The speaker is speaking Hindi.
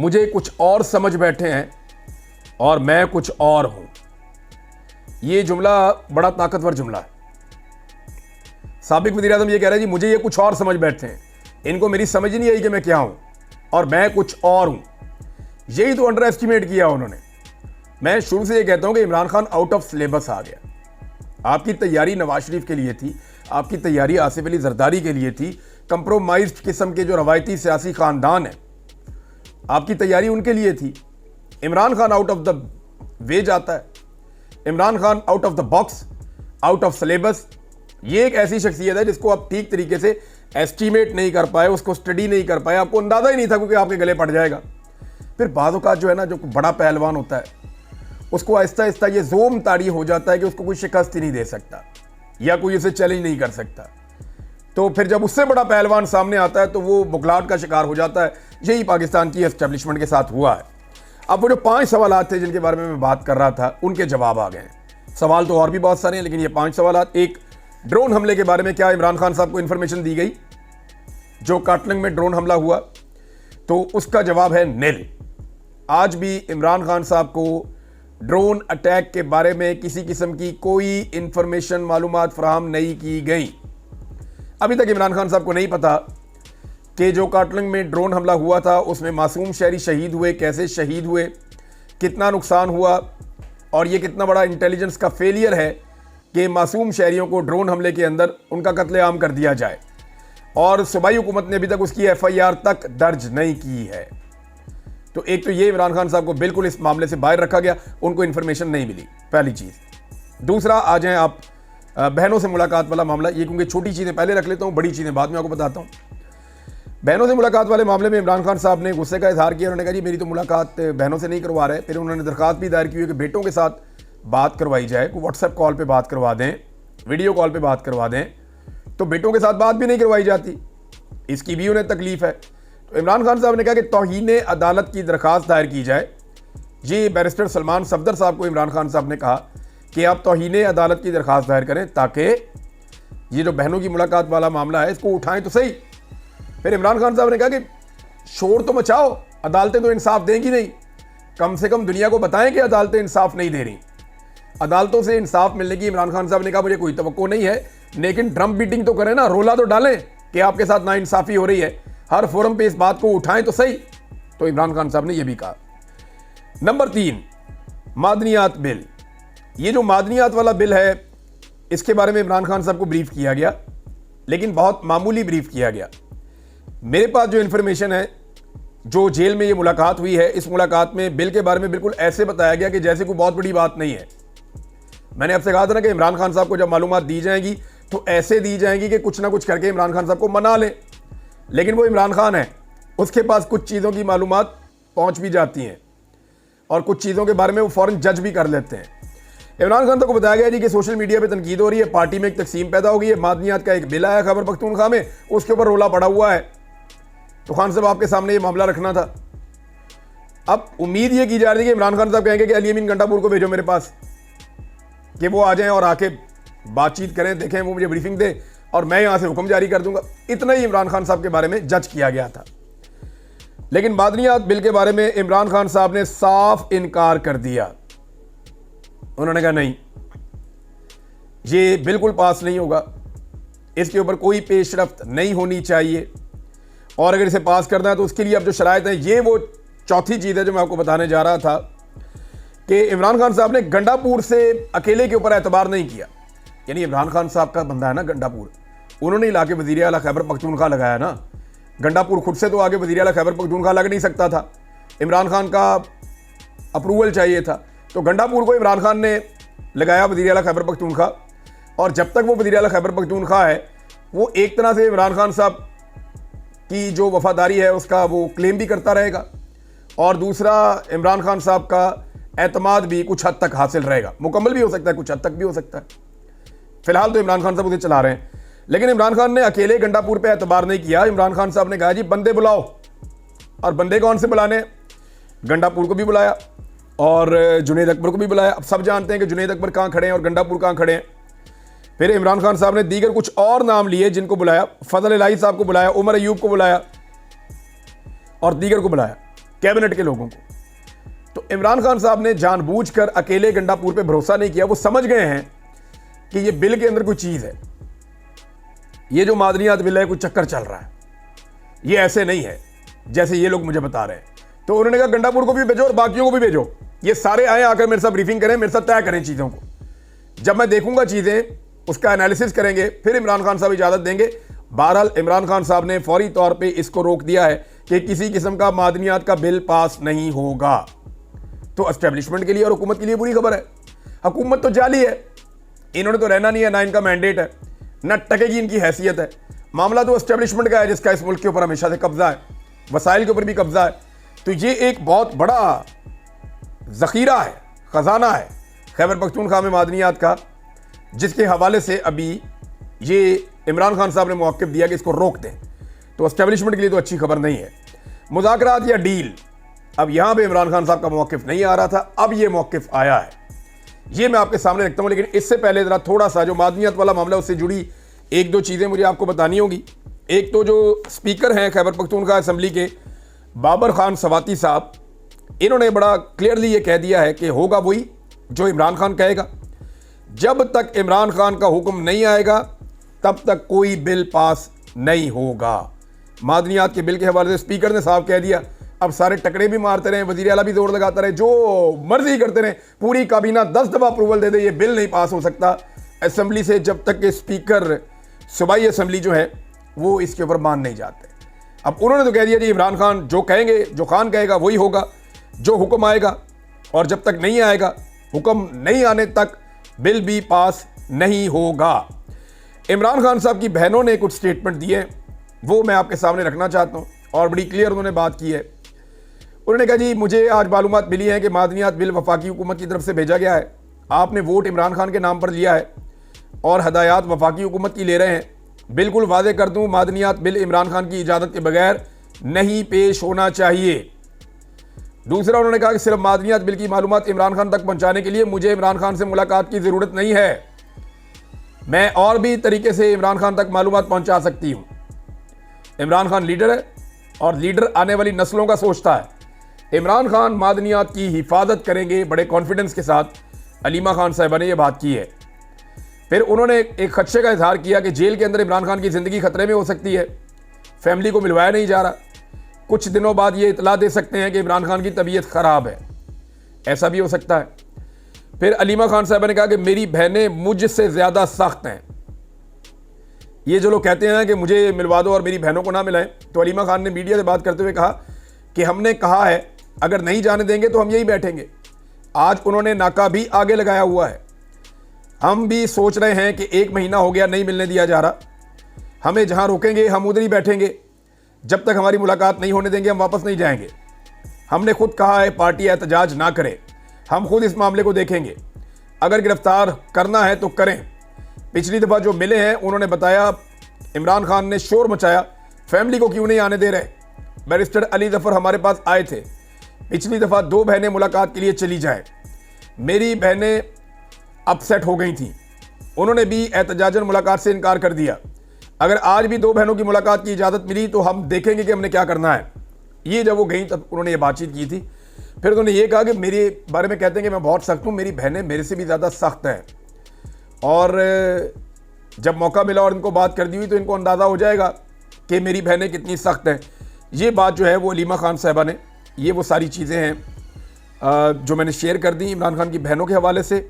मुझे कुछ और समझ बैठे हैं और मैं कुछ और हूं। ये जुमला बड़ा ताकतवर जुमला है। साबिक वज़ीर-ए-आज़म ये कह रहे हैं जी मुझे ये कुछ और समझ बैठे हैं, इनको मेरी समझ नहीं आई कि मैं क्या हूं और मैं कुछ और हूं। यही तो अंडर एस्टिमेट किया उन्होंने। मैं शुरू से ये कहता हूं कि Imran Khan out of syllabus आ गया। आपकी तैयारी नवाज शरीफ के लिए थी, आपकी तैयारी आसिफ अली जरदारी के लिए थी, कंप्रोमाइज्ड किस्म के जो रवायती सियासी खानदान है आपकी तैयारी उनके लिए थी। Imran Khan out of the way जाता है, Imran Khan out of the box, out of syllabus. ये एक ऐसी शख्सियत है जिसको आप ठीक तरीके से एस्टीमेट नहीं कर पाए, उसको स्टडी नहीं कर पाए, आपको अंदाजा ही नहीं था क्योंकि आपके गले पड़ जाएगा। फिर बाज़ औक़ात जो है ना, जो बड़ा पहलवान होता है उसको आहिस्ता आहिस्ता ये ज़ोम ताड़ी हो जाता है कि उसको कोई शिकस्त ही नहीं दे सकता या कोई उसे चैलेंज नहीं कर सकता। तो फिर जब उससे बड़ा पहलवान सामने आता है तो वो बुखलाहट का शिकार हो जाता है। यही पाकिस्तान की एस्टेब्लिशमेंट के साथ हुआ है। अब वो जो 5 सवाल थे जिनके बारे में मैं बात कर रहा था उनके जवाब आ गए। सवाल तो और भी बहुत सारे हैं लेकिन ये 5 सवाल। एक, ड्रोन हमले के बारे में क्या इमरान खान साहब को इंफॉर्मेशन दी गई? जो काटलंग में ड्रोन हमला हुआ तो उसका जवाब है निल। आज भी इमरान खान साहब को ड्रोन अटैक के बारे में किसी किस्म की कोई इंफॉर्मेशन मालूमात फराहम नहीं की गई। अभी तक इमरान खान साहब को नहीं पता कि जो काटलंग में ड्रोन हमला हुआ था उसमें मासूम शहरी शहीद हुए, कैसे शहीद हुए, कितना नुकसान हुआ और ये कितना बड़ा इंटेलिजेंस का फेलियर है कि मासूम शहरियों को ड्रोन हमले के अंदर उनका कत्लेआम कर दिया जाए। और सूबाई हुकूमत ने अभी तक उसकी FIR तक दर्ज नहीं की है। तो एक तो ये इमरान खान साहब को बिल्कुल इस मामले से बाहर रखा गया, उनको इन्फॉर्मेशन नहीं मिली, पहली चीज़। दूसरा, आ जाएं आप बहनों से मुलाकात वाला मामला। ये क्योंकि छोटी चीज़ें पहले रख लेता हूँ, बड़ी चीज़ें बाद में आपको बताता हूँ। बहनों से मुलाकात वाले मामले में इमरान खान साहब ने गुस्से का इजहार किया। उन्होंने कहा जी मेरी तो मुलाकात बहनों से नहीं करवा रहे। फिर उन्होंने दरख्वास्त भी दायर की हुई कि बेटों के साथ बात करवाई जाए, को व्हाट्सएप कॉल पर बात करवा दें, वीडियो कॉल पर बात करवा दें। तो बेटों के साथ बात भी नहीं करवाई जाती, इसकी भी उन्हें तकलीफ है। तो इमरान खान साहब ने कहा कि तौहीन अदालत की दरख्वास्त दायर की जाए। ये बैरिस्टर सलमान सफदर साहब को इमरान खान साहब ने कहा कि आप तौहीन अदालत की दरख्वास्त दायर करें ताकि ये जो बहनों की मुलाकात वाला मामला है इसको उठाएं तो सही। फिर इमरान खान साहब ने कहा कि शोर तो मचाओ, अदालतें तो इंसाफ देंगी नहीं, कम से कम दुनिया को बताएं कि अदालतें इंसाफ नहीं दे रही। अदालतों से इंसाफ मिलने की इमरान खान साहब ने कहा मुझे कोई तवक्को नहीं है, लेकिन ड्रम बीटिंग तो करें ना, रोला तो डालें कि आपके साथ नाइंसाफ़ी हो रही है, हर फोरम पे इस बात को उठाएं तो सही। तो इमरान खान साहब ने यह भी कहा। Number 3, Madaniyat bill. ये जो मादनियात वाला बिल है इसके बारे में इमरान खान साहब को ब्रीफ किया गया, लेकिन बहुत मामूली ब्रीफ किया गया। मेरे पास जो इन्फॉर्मेशन है, जो जेल में ये मुलाकात हुई है, इस मुलाकात में बिल के बारे में बिल्कुल ऐसे बताया गया कि जैसे कोई बहुत बड़ी बात नहीं है। मैंने आपसे कहा था ना कि इमरान खान साहब को जब मालूमात दी जाएंगी तो ऐसे दी जाएंगी कि कुछ ना कुछ करके इमरान खान साहब को मना लें। लेकिन वो इमरान खान है, उसके पास कुछ चीज़ों की मालूमात पहुंच भी जाती हैं और कुछ चीज़ों के बारे में वो फ़ौरन जज भी कर लेते हैं। इमरान खान को बताया गया जी कि सोशल मीडिया पे तनकीद हो रही है, पार्टी में एक तकसीम पैदा हो गई है, मादनियात का एक बिल आया खैबर पख्तूनख्वा में, उसके ऊपर रोला पड़ा हुआ है। तो खान साहब आपके सामने ये मामला रखना था। अब उम्मीद ये की जा रही है कि इमरान खान साहब कहेंगे कि अली अमीन गंडापुर को भेजो मेरे पास कि वो आ जाएं और आके बातचीत करें, देखें, वो मुझे ब्रीफिंग दे और मैं यहां से हुक्म जारी कर दूंगा। इतना ही इमरान खान साहब के बारे में जज किया गया था। लेकिन मादनियात बिल के बारे में इमरान खान साहब ने साफ इनकार कर दिया। उन्होंने कहा नहीं, ये बिल्कुल पास नहीं होगा, इसके ऊपर कोई पेशरफ्त नहीं होनी चाहिए और अगर इसे पास करना है तो उसके लिए अब जो शराइत है, ये वो चौथी चीज़ है जो मैं आपको बताने जा रहा था कि इमरान खान साहब ने गंडापुर से अकेले के ऊपर एतबार नहीं किया। यानी इमरान खान साहब का बंदा है ना गंडापुर, उन्होंने ही लाके वज़ीर आला खैबर पख्तूनख्वा लगाया ना। गंडापुर खुद से तो आगे वज़ीर आला खैबर पख्तूनख्वा लग नहीं सकता था, इमरान खान का अप्रूवल चाहिए था। तो गंडापुर को इमरान खान ने लगाया वज़ीर आला खैबर पख्तूनख्वा, और जब तक वो वज़ीर आला खैबर पख्तूनख्वा है वो एक तरह से इमरान खान साहब की जो वफादारी है उसका वो क्लेम भी करता रहेगा और दूसरा इमरान खान साहब का एतमाद भी कुछ हद तक हासिल रहेगा। मुकम्मल भी हो सकता है, कुछ हद तक भी हो सकता है। फिलहाल तो इमरान खान साहब उसे चला रहे हैं। लेकिन इमरान खान ने अकेले गंडापुर पे एतबार नहीं किया। इमरान खान साहब ने कहा जी बंदे बुलाओ, और बंदे कौन से बुलाने? गंडापुर को भी बुलाया और जुनैद अकबर को भी बुलाया। अब सब जानते हैं कि जुनैद अकबर कहाँ खड़े हैं और गंडापुर कहाँ खड़े हैं। फिर इमरान खान साहब ने दीगर कुछ और नाम लिए जिनको बुलाया, फजल इलाही साहब को बुलाया, उमर अयूब को बुलाया और दीगर को बुलाया। कैबिनेट के लोगों को। तो इमरान खान साहब ने जानबूझकर अकेले गंडापुर पे भरोसा नहीं किया। वो समझ गए हैं कि ये बिल के अंदर कोई चीज़ है, ये जो मादनियात बिल है कोई चक्कर चल रहा है, ये ऐसे नहीं है जैसे ये लोग मुझे बता रहे हैं। तो उन्होंने कहा गंडापुर को भी भेजो और बाकियों को भी भेजो, ये सारे आए आकर मेरे साथ ब्रीफिंग करें, मेरे साथ तय करें चीज़ों को। जब मैं देखूंगा चीज़ें, उसका एनालिसिस करेंगे, फिर इमरान खान साहब इजाज़त देंगे। बहरहाल इमरान खान साहब ने फौरी तौर पे इसको रोक दिया है कि किसी किस्म का मादनियात का बिल पास नहीं होगा। तो एस्टेब्लिशमेंट के लिए और हुकूमत के लिए बुरी खबर है। हुकूमत तो जाली है, इन्होंने तो रहना नहीं है, ना इनका मैंडेट है, ना टकेगी इनकी हैसियत है। मामला तो एस्टेब्लिशमेंट का है जिसका इस मुल्क के ऊपर हमेशा से कब्जा है, वसाइल के ऊपर भी कब्जा है। तो ये एक बहुत बड़ा ज़ख़ीरा है, ख़जाना है खैबर पख्तूनख्वा में मादनियात का, जिसके हवाले से अभी ये इमरान खान साहब ने मौक़िफ़ दिया कि इसको रोक दें। तो एस्टेब्लिशमेंट के लिए तो अच्छी खबर नहीं है। मुज़ाकरात या डील, अब यहाँ पे इमरान खान साहब का मौक़िफ़ नहीं आ रहा था, अब ये मौक़िफ़ आया है, ये मैं आपके सामने रखता हूँ। लेकिन इससे पहले ज़रा थोड़ा सा जो मादनियात वाला मामला उससे जुड़ी एक दो चीज़ें मुझे आपको बतानी होगी। एक तो जो स्पीकर हैं खैबर पख्तूनख्वा असम्बली के, बाबर खान सवाती साहब, इन्होंने बड़ा क्लियरली ये कह दिया है कि होगा वही जो इमरान खान कहेगा। जब तक इमरान खान का हुक्म नहीं आएगा तब तक कोई बिल पास नहीं होगा। मादनियात के बिल के हवाले से स्पीकर ने साफ कह दिया। अब सारे टकरे भी मारते रहे, वज़ीर आला भी जोर लगाता रहे, जो मर्जी करते रहे, पूरी काबीना 10 दफ़ा अप्रूवल दे दे, ये बिल नहीं पास हो सकता असम्बली से जब तक कि स्पीकर सूबाई असम्बली जो है वो इसके ऊपर मान नहीं जाते। अब उन्होंने तो कह दिया जी इमरान खान जो कहेंगे, जो खान कहेगा वही होगा, जो हुक्म आएगा, और जब तक नहीं आएगा, हुक्म नहीं आने तक बिल भी पास नहीं होगा। इमरान खान साहब की बहनों ने कुछ स्टेटमेंट दिए, वो मैं आपके सामने रखना चाहता हूँ, और बड़ी क्लियर उन्होंने बात की है। उन्होंने कहा जी मुझे आज मालूमात मिली है कि मादनियात बिल वफाकी हुकूमत की तरफ से भेजा गया है, आपने वोट इमरान खान के नाम पर लिया है और हदायत वफाकी हुकूमत की ले रहे हैं। बिल्कुल वादे कर दूं, मादनियात बिल इमरान खान की इजाज़त के बगैर नहीं पेश होना चाहिए। दूसरा उन्होंने कहा कि सिर्फ मादनियात बिल की मालूमात इमरान खान तक पहुंचाने के लिए मुझे इमरान खान से मुलाकात की ज़रूरत नहीं है, मैं और भी तरीके से इमरान खान तक मालूमात पहुंचा सकती हूं। इमरान खान लीडर है और लीडर आने वाली नस्लों का सोचता है। इमरान खान मादनियात की हिफाजत करेंगे बड़े कॉन्फिडेंस के साथ, अलीमा खान साहिबा ने यह बात की है। फिर उन्होंने एक खदशे का इजहार किया कि जेल के अंदर इमरान खान की ज़िंदगी खतरे में हो सकती है, फैमिली को मिलवाया नहीं जा रहा, कुछ दिनों बाद ये इतला दे सकते हैं कि इमरान खान की तबीयत ख़राब है, ऐसा भी हो सकता है। फिर अलीमा खान साहिबा ने कहा कि मेरी बहनें मुझसे ज़्यादा सख्त हैं। ये जो लोग कहते हैं कि मुझे मिलवा दो और मेरी बहनों को ना मिलाएं, तो अलीमा खान ने मीडिया से बात करते हुए कहा कि हमने कहा है अगर नहीं जाने देंगे तो हम यही बैठेंगे। आज उन्होंने नाका भी आगे लगाया हुआ है, हम भी सोच रहे हैं कि 1 महीना हो गया नहीं मिलने दिया जा रहा, हमें जहां रोकेंगे हम उधर ही बैठेंगे, जब तक हमारी मुलाकात नहीं होने देंगे हम वापस नहीं जाएंगे। हमने खुद कहा है पार्टी एहतजाज ना करे, हम खुद इस मामले को देखेंगे, अगर गिरफ्तार करना है तो करें। पिछली दफ़ा जो मिले हैं उन्होंने बताया इमरान खान ने शोर मचाया, फैमिली को क्यों नहीं आने दे रहे। बैरिस्टर अली ज़फ़र हमारे पास आए थे, पिछली दफ़ा 2 बहनें मुलाकात के लिए चली जाएं, मेरी बहनें अपसेट हो गई थी, उन्होंने भी एहतजाजन मुलाकात से इनकार कर दिया। अगर आज भी 2 बहनों की मुलाकात की इजाज़त मिली तो हम देखेंगे कि हमने क्या करना है। ये जब वो गई तब उन्होंने ये बातचीत की थी। फिर उन्होंने ये कहा कि मेरे बारे में कहते हैं कि मैं बहुत सख्त हूँ, मेरी बहनें मेरे से भी ज़्यादा सख्त हैं, और जब मौका मिला और इनको बात कर दी हुई तो इनको अंदाज़ा हो जाएगा कि मेरी बहनें कितनी सख्त हैं। ये बात जो है वो अलीमा खान साहिबा ने, ये वो सारी चीज़ें हैं जो मैंने शेयर कर दी इमरान खान की बहनों के हवाले से।